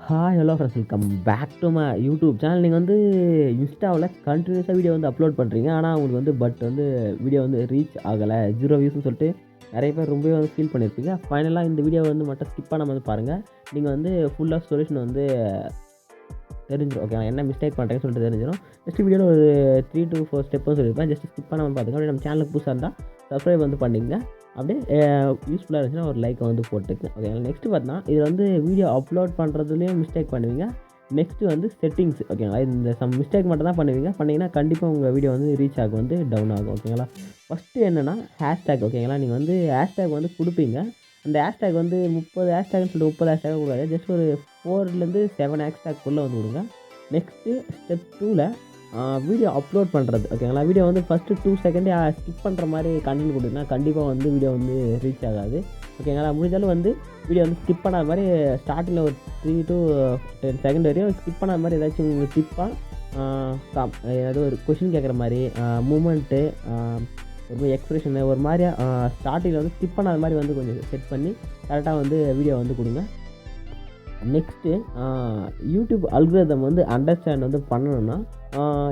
Hi hello friends, welcome back to my YouTube channel. நீங்கள் வந்து இன்ஸ்டாவில் கண்டினியூஸாக வீடியோ வந்து அப்லோட் பண்ணுறீங்க. ஆனால் உங்களுக்கு வந்து வீடியோ வந்து ரீச் ஆகலை, 0 வியூஸ்னு சொல்லிட்டு நிறைய பேர் ரொம்பவே வந்து ஃபீல் பண்ணியிருப்பீங்க. ஃபைனலாக இந்த வீடியோ வந்து மட்டும் ஸ்கிப் பண்ணாமல் வந்து பாருங்கள். நீங்கள் வந்து ஃபுல்லாக சொல்யூஷன் வந்து தெரிஞ்சிடும். ஓகே, என்ன மிஸ்டேக் பண்ணுறேன்னு சொல்லிட்டு தெரிஞ்சிடும். நெக்ஸ்ட் வீடியோவில் ஒரு 3 to 4 ஸ்டெப்பும் சொல்லியிருப்பேன். ஜஸ்ட் ஸ்கிப் பண்ணாமல் பார்த்துங்க. அப்படியே நம்ம சேனலுக்கு புதுசாக இருந்தால் சப்ஸ்கிரைப் வந்து பண்ணிங்க. அப்படியே யூஸ்ஃபுல்லாக இருந்துச்சுன்னா ஒரு லைக்கை வந்து போட்டுக்கங்க. ஓகேங்களா. நெக்ஸ்ட்டு பார்த்தீங்கன்னா இதில் வந்து வீடியோ அப்லோட் பண்ணுறதுலேயும் மிஸ்டேக் பண்ணுவீங்க. நெக்ஸ்ட்டு வந்து செட்டிங்ஸ். ஓகேங்களா. இந்த சம் மிஸ்டேக் மட்டும் தான் பண்ணுவீங்க. பண்ணிங்கன்னா கண்டிப்பாக உங்கள் வீடியோ வந்து ரீச் ஆகும், வந்து டவுன் ஆகும். ஓகேங்களா. ஃபஸ்ட்டு என்னென்னா ஹேஷ்டேக். ஓகேங்களா. நீங்கள் வந்து ஹேஷ்டேக் வந்து கொடுப்பீங்க. அந்த ஹேஷ்டேக் வந்து 30 ஹேஷ்டேக்னு சொல்லிட்டு 30 ஹேஷ்டேக் கூடாது. ஜஸ்ட் ஒரு 4லேருந்து 7 ஹேஷ்டேக்குள்ளே வந்து கொடுங்க. நெக்ஸ்ட்டு ஸ்டெப் 2ல் வீடியோ அப்லோட் பண்ணுறது. ஓகேங்களா. வீடியோ வந்து ஃபஸ்ட்டு 2 செகண்டே ஸ்கிப் பண்ணுற மாதிரி கண்டென்ட் கொடுத்தீங்கன்னா கண்டிப்பாக வந்து வீடியோ வந்து ரீச் ஆகாது. ஓகேங்களா. முடிஞ்சாலும் வந்து வீடியோ வந்து ஸ்கிப் பண்ணாத மாதிரி ஸ்டார்டிங்கில் ஒரு 3 to 10 செகண்ட் வரையும் ஸ்கிப் பண்ணாத மாதிரி ஏதாச்சும் உங்களுக்கு டிப்பாக ஏதாவது ஒரு கொஷின் கேட்குற மாதிரி மூமெண்ட்டு, ஒரு எக்ஸ்ப்ரெஷனு ஒரு மாதிரியா ஸ்டார்டிங்கில் வந்து ஸ்கிப் பண்ணாத மாதிரி வந்து கொஞ்சம் செட் பண்ணி கரெக்டாக வந்து வீடியோ வந்து கொடுங்க. நெக்ஸ்ட்டு யூடியூப் அல்காரிதம் வந்து அண்டர்ஸ்டாண்ட் வந்து பண்ணணும்னா,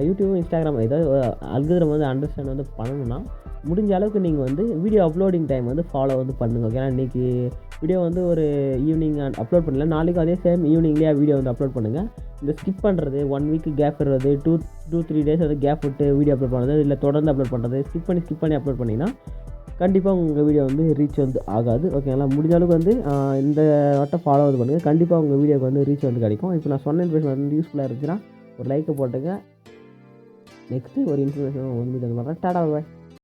யூடியூப், இன்ஸ்டாகிராம் ஏதாவது அல்காரிதம் வந்து அண்டர்ஸ்டாண்ட் வந்து பண்ணணும்னா, முடிஞ்ச அளவுக்கு நீங்கள் வந்து வீடியோ அப்லோடிங் டைம் வந்து ஃபாலோ வந்து பண்ணுங்க. ஓகே, ஏன்னா இன்றைக்கி வீடியோ வந்து ஒரு ஈவினிங் அப்லோட் பண்ணல, நாளைக்கு அதே சேம் ஈவினிங்லேயே வீடியோ வந்து அப்லோட் பண்ணுங்கள். இந்த ஸ்கிப் பண்ணுறது, 1 வீக்கு கேப் விடுறது, 2-3 டேஸ் வந்து கேப் விட்டு வீடியோ அப்லோட் பண்ணுறது, இல்லை தொடர்ந்து அப்லோட் பண்ணுறது, ஸ்கிப் பண்ணி அப்லோட் பண்ணிங்கன்னா கண்டிப்பாக உங்கள் வீடியோ வந்து ரீச் வந்து ஆகாது. ஓகேங்களா. முடிஞ்ச அளவுக்கு வந்து இந்த வட்டம் ஃபாலோ வந்து பண்ணுங்கள். கண்டிப்பாக உங்கள் வீடியோக்கு வந்து ரீச் வந்து கிடைக்கும். இப்போ நான் சொன்ன இன்ஃபர்மேஷன் வந்து யூஸ்ஃபுல்லாக இருந்துச்சுன்னா ஒரு லைக்கை போட்டுங்க. நெக்ஸ்ட்டு ஒரு இன்ஃபர்மேஷன் வந்து பண்ணுறேன். டாடா பாய்.